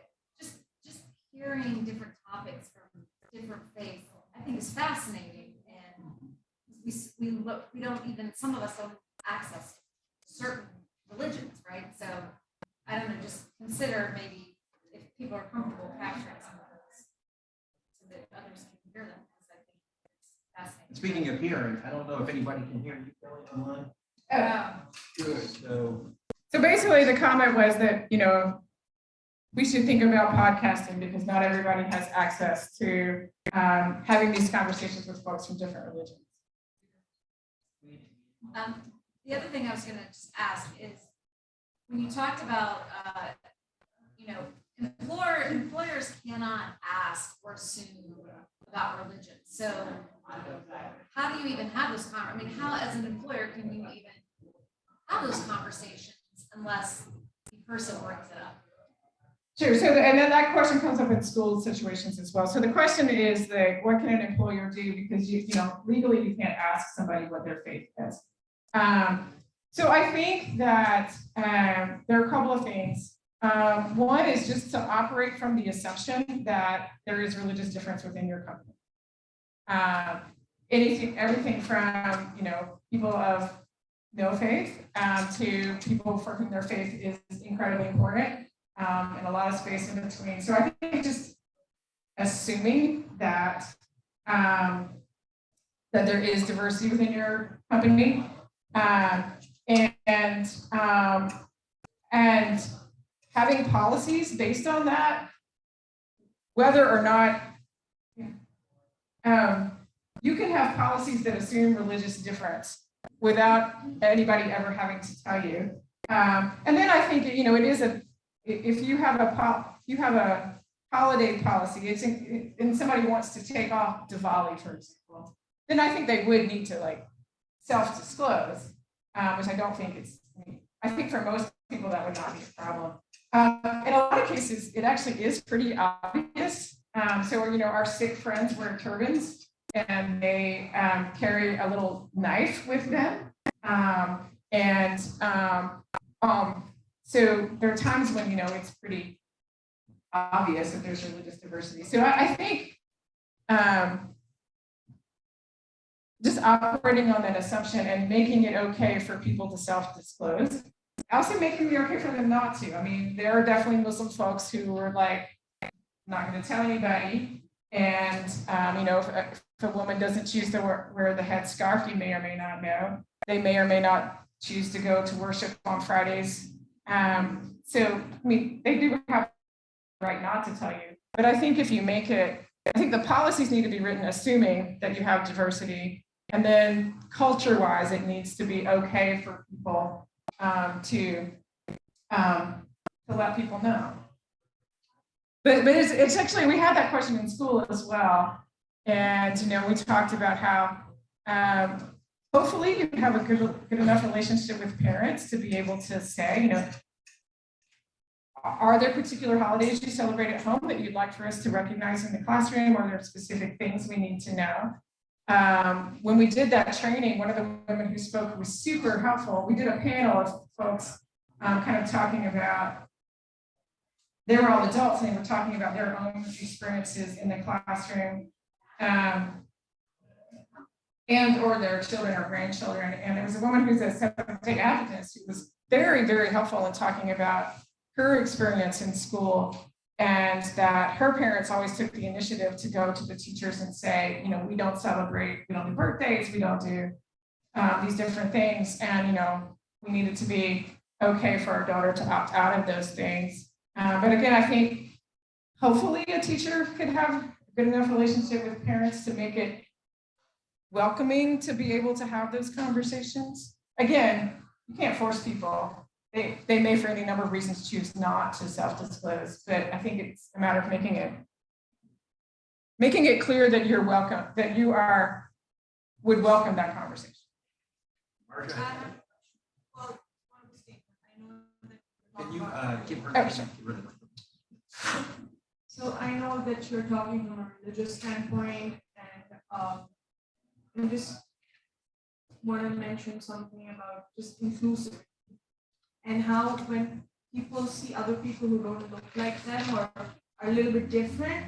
just hearing different topics from different faiths, I think is fascinating. And we don't even, some of us don't access certain religions, right? So I don't know, just consider maybe if people are comfortable capturing some of those so that others can hear them, because I think it's fascinating. Speaking of hearing, I don't know if anybody can hear you, Kelly, online. Good, So basically, the comment was that, we should think about podcasting because not everybody has access to having these conversations with folks from different religions. The other thing I was gonna just ask is, when you talked about, employers cannot ask or assume about religion. So how do you even have those how as an employer can you even have those conversations unless the person brings it up? Sure. So, and then that question comes up in school situations as well. So the question is that what can an employer do? Because legally you can't ask somebody what their faith is. So I think that there are a couple of things. One is just to operate from the assumption that there is religious difference within your company. Everything from people of no faith to people for whom their faith is incredibly important, and a lot of space in between. So I think just assuming that that there is diversity within your company, and having policies based on that, whether or not you can have policies that assume religious difference without anybody ever having to tell you. And then I think it is if you have a holiday policy, and somebody wants to take off Diwali, for example, then I think they would need to self-disclose, which I don't think I think for most people that would not be a problem. In a lot of cases, it actually is pretty obvious. So our Sikh friends wear turbans and they carry a little knife with them. So there are times when, it's pretty obvious that there's religious diversity. So I think just operating on that assumption and making it okay for people to self-disclose, also making it okay for them not to. I mean, there are definitely Muslim folks who are not going to tell anybody. And, if a woman doesn't choose to wear the headscarf, you may or may not know. They may or may not choose to go to worship on Fridays. They do have the right not to tell you. But I think if you make it, I think the policies need to be written assuming that you have diversity. And then culture-wise, it needs to be okay for people to let people know. But it's actually, we had that question in school as well. And, we talked about how hopefully you have a good enough relationship with parents to be able to say, are there particular holidays you celebrate at home that you'd like for us to recognize in the classroom? Or are there specific things we need to know? When we did that training, one of the women who spoke was super helpful. We did a panel of folks kind of talking about, they were all adults and they were talking about their own experiences in the classroom and or their children or grandchildren. And there was a woman who's a Seventh-day Adventist who was very, very helpful in talking about her experience in school, and that her parents always took the initiative to go to the teachers and say, we don't celebrate, we don't do birthdays, we don't do these different things. And, we needed to be okay for our daughter to opt out of those things. But again, I think hopefully a teacher could have a good enough relationship with parents to make it welcoming to be able to have those conversations. Again, you can't force people. They may, for any number of reasons, choose not to self-disclose, but I think it's a matter of making it clear that you're welcome, that you would welcome that conversation. Can you give her? Oh, sure. So I know that you're talking on a religious standpoint, and I just want to mention something about just inclusive and how when people see other people who don't look like them or are a little bit different,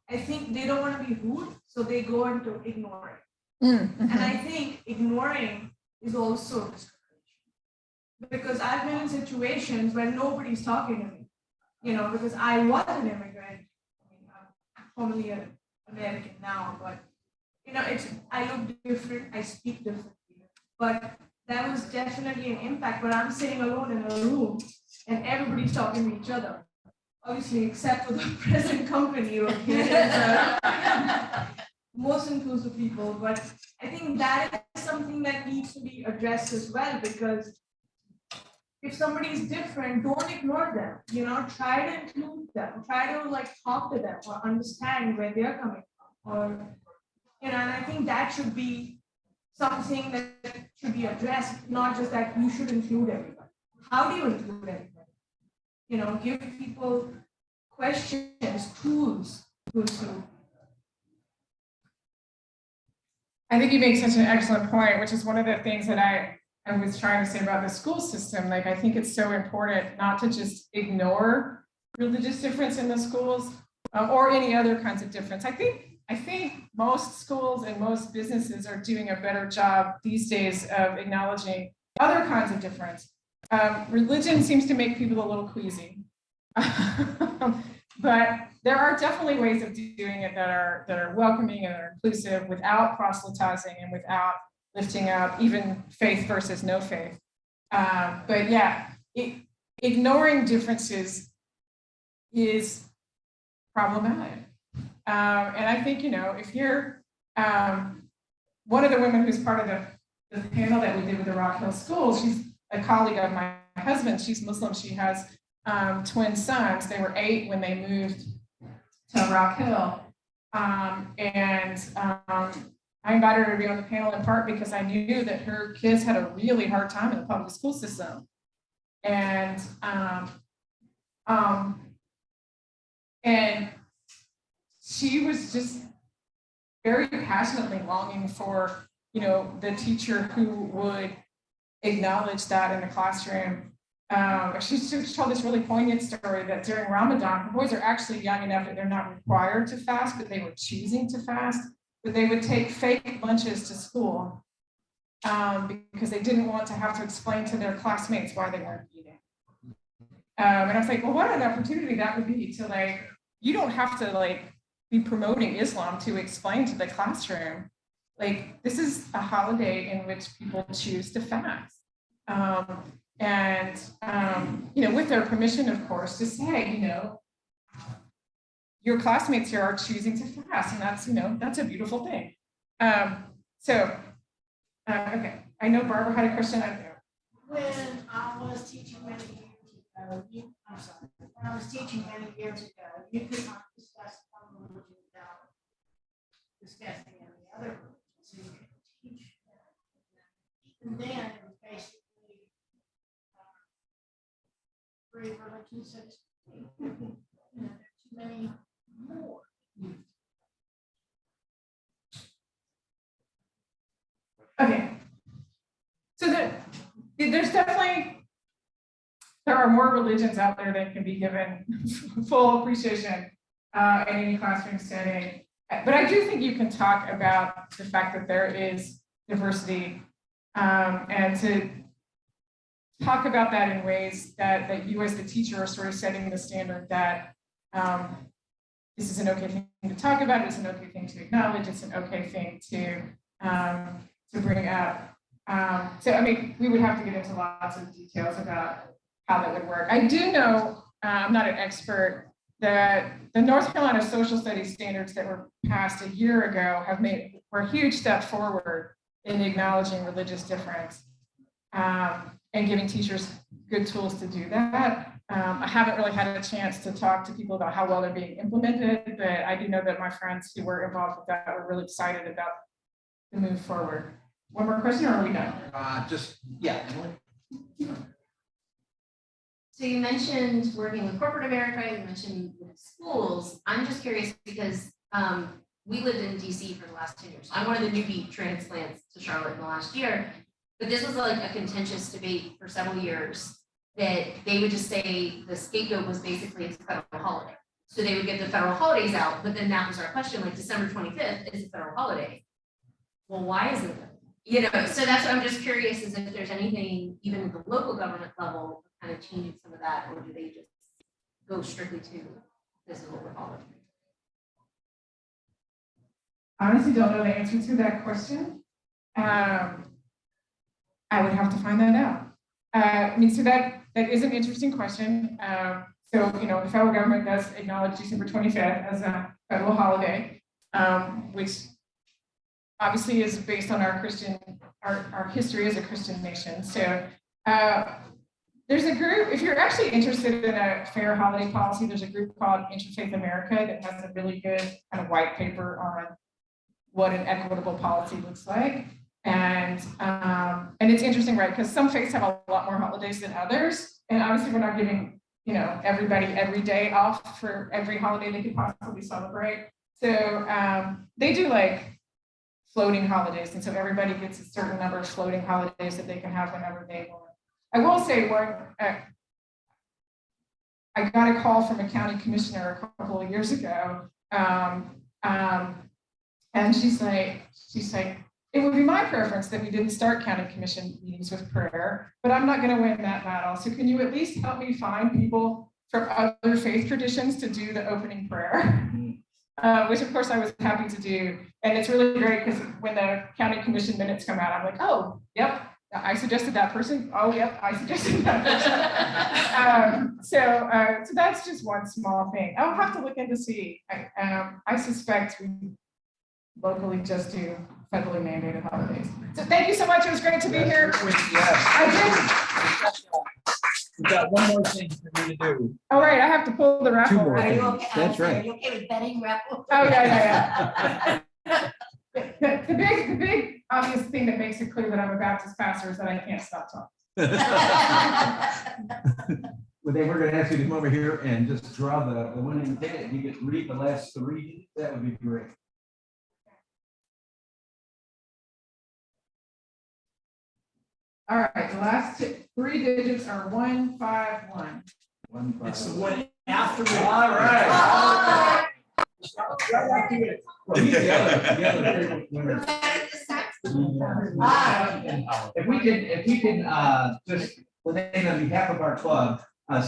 I think they don't want to be rude, so they go into ignoring. And I think ignoring is also discrimination. Because I've been in situations where nobody's talking to me, because I was an immigrant. I mean, I'm formerly an American now, but I look different, I speak differently. But that was definitely an impact. But I'm sitting alone in a room and everybody's talking to each other. Obviously, except for the present company over here, most inclusive people. But I think that is something that needs to be addressed as well, because if somebody is different, don't ignore them. Try to include them. Try to talk to them or understand where they're coming from. Or and I think that should be something that should be addressed, not just that you should include everybody. How do you include everybody? Give people questions, tools to include. I think you make such an excellent point, which is one of the things that I was trying to say about the school system. I think it's so important not to just ignore religious difference in the schools or any other kinds of difference. I think most schools and most businesses are doing a better job these days of acknowledging other kinds of difference. Religion seems to make people a little queasy, but there are definitely ways of doing it that are welcoming and are inclusive without proselytizing and without lifting up even faith versus no faith. But yeah, ignoring differences is problematic. And I think, if you're one of the women who's part of the panel that we did with the Rock Hill School, she's a colleague of my husband. She's Muslim. She has twin sons. They were 8 when they moved to Rock Hill. I invited her to be on the panel in part because I knew that her kids had a really hard time in the public school system. And she was just very passionately longing for, the teacher who would acknowledge that in the classroom. She told this really poignant story that during Ramadan, the boys are actually young enough that they're not required to fast, but they were choosing to fast. But they would take fake lunches to school because they didn't want to have to explain to their classmates why they weren't eating. And I was like, well, what an opportunity that would be to you don't have to be promoting Islam to explain to the classroom, this is a holiday in which people choose to fast. With their permission, of course, to say, your classmates here are choosing to fast, and that's a beautiful thing. Okay, I know Barbara had a question. When I was teaching many years ago, you could not discuss one religion without discussing any other religion. So you could teach that. And then it was basically free religion, so to speak. There are too many more. Okay. So there's definitely, there are more religions out there that can be given full appreciation in any classroom setting. But I do think you can talk about the fact that there is diversity and to talk about that in ways that you as the teacher are sort of setting the standard that this is an okay thing to talk about, it's an okay thing to acknowledge, it's an okay thing to bring up. We would have to get into lots of details about how that would work. I do know, I'm not an expert, that the North Carolina social studies standards that were passed a year ago were a huge step forward in acknowledging religious difference and giving teachers good tools to do that. I haven't really had a chance to talk to people about how well they're being implemented, but I do know that my friends who were involved with that were really excited about the move forward. One more question, or are we done? So you mentioned working with corporate America, you mentioned with schools. I'm just curious because we lived in DC for the last 10 years. I'm one of the newbie transplants to Charlotte in the last year. But this was like a contentious debate for several years that they would just say the scapegoat was basically it's a federal holiday. So they would get the federal holidays out, but then that was our question, like December 25th is a federal holiday. Well, why isn't it? You know, so that's what I'm just curious is if there's anything, even at the local government level, kind of changing some of that, or do they just go strictly to this is what we're following? Honestly, don't know the answer to that question. I would have to find that out. I mean, so that is an interesting question. So, you know, the federal government does acknowledge December 25th as a federal holiday, which obviously is based on our Christian, our history as a Christian nation. So there's a group, if you're actually interested in a fair holiday policy, there's a group called Interfaith America that has a really good kind of white paper on what an equitable policy looks like. And it's interesting, right? Because some faiths have a lot more holidays than others. And obviously we're not giving, you know, everybody every day off for every holiday they could possibly celebrate. So they do like floating holidays. And so everybody gets a certain number of floating holidays that they can have whenever they want. I will say I got a call from a county commissioner a couple of years ago. And she's like, it would be my preference that we didn't start county commission meetings with prayer, but I'm not going to win that battle. So can you at least help me find people from other faith traditions to do the opening prayer? Which of course I was happy to do. And it's really great because when the county commission minutes come out, I'm like, oh, yep, I suggested that person. Oh, yep, I suggested that person. So that's just one small thing. I'll have to look into see. I suspect we locally just do federally mandated holidays. So thank you so much. It was great to be here. We've got one more thing for me to do. All right, I have to pull the raffle. more Are you things. okay? That's right. Are you okay with betting raffle? Oh, yeah. The big obvious thing that makes it clear that I'm a Baptist pastor is that I can't stop talking. Well, then we're gonna ask you to come over here and just draw the winning ticket. If you could read the last three, that would be great. All right, the last three digits are 151. It's the one after. All right. Well, he's the other winner. If we can, just, LeDayne, on behalf of our club,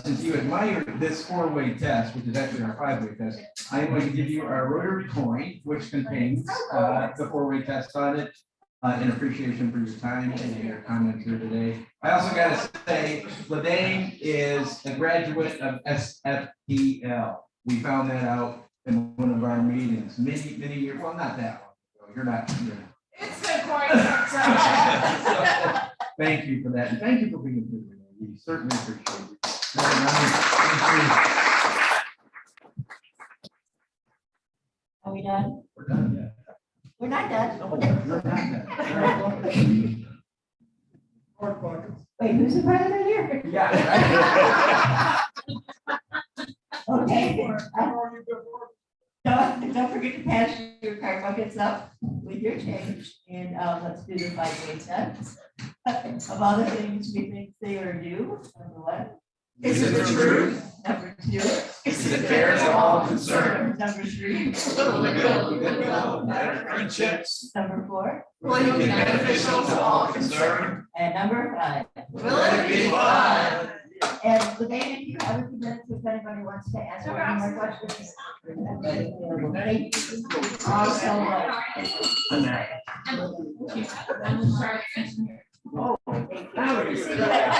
since you admire this four-way test, which is actually our five-way test, I am going to give you our Rotary coin, which contains the four-way test on it, in appreciation for your time and your comments here today. I also got to say, LeDayne is a graduate of SFPL. We found that out in one of our meetings many years. Well, not that long ago. You're not. It's a quite so, thank you for that. And thank you for being here today. We certainly appreciate it. Are we done? We're done, yeah. We're not done. No, you're not done. Wait, who's the president here? Yeah. Okay. Don't forget to pass your card buckets up with your change, and let's do the five-way test of all the things we think they are due. Number one. Is it the truth? Number two. Is it fair to all concerned? Number three. Friendships. Number four. Will it be beneficial to all concerned? And number five. Will it be fun? And LeDayne, if you have a few minutes, if anybody wants to ask any more questions. Thank you all so much. Oh, thank you. Yeah.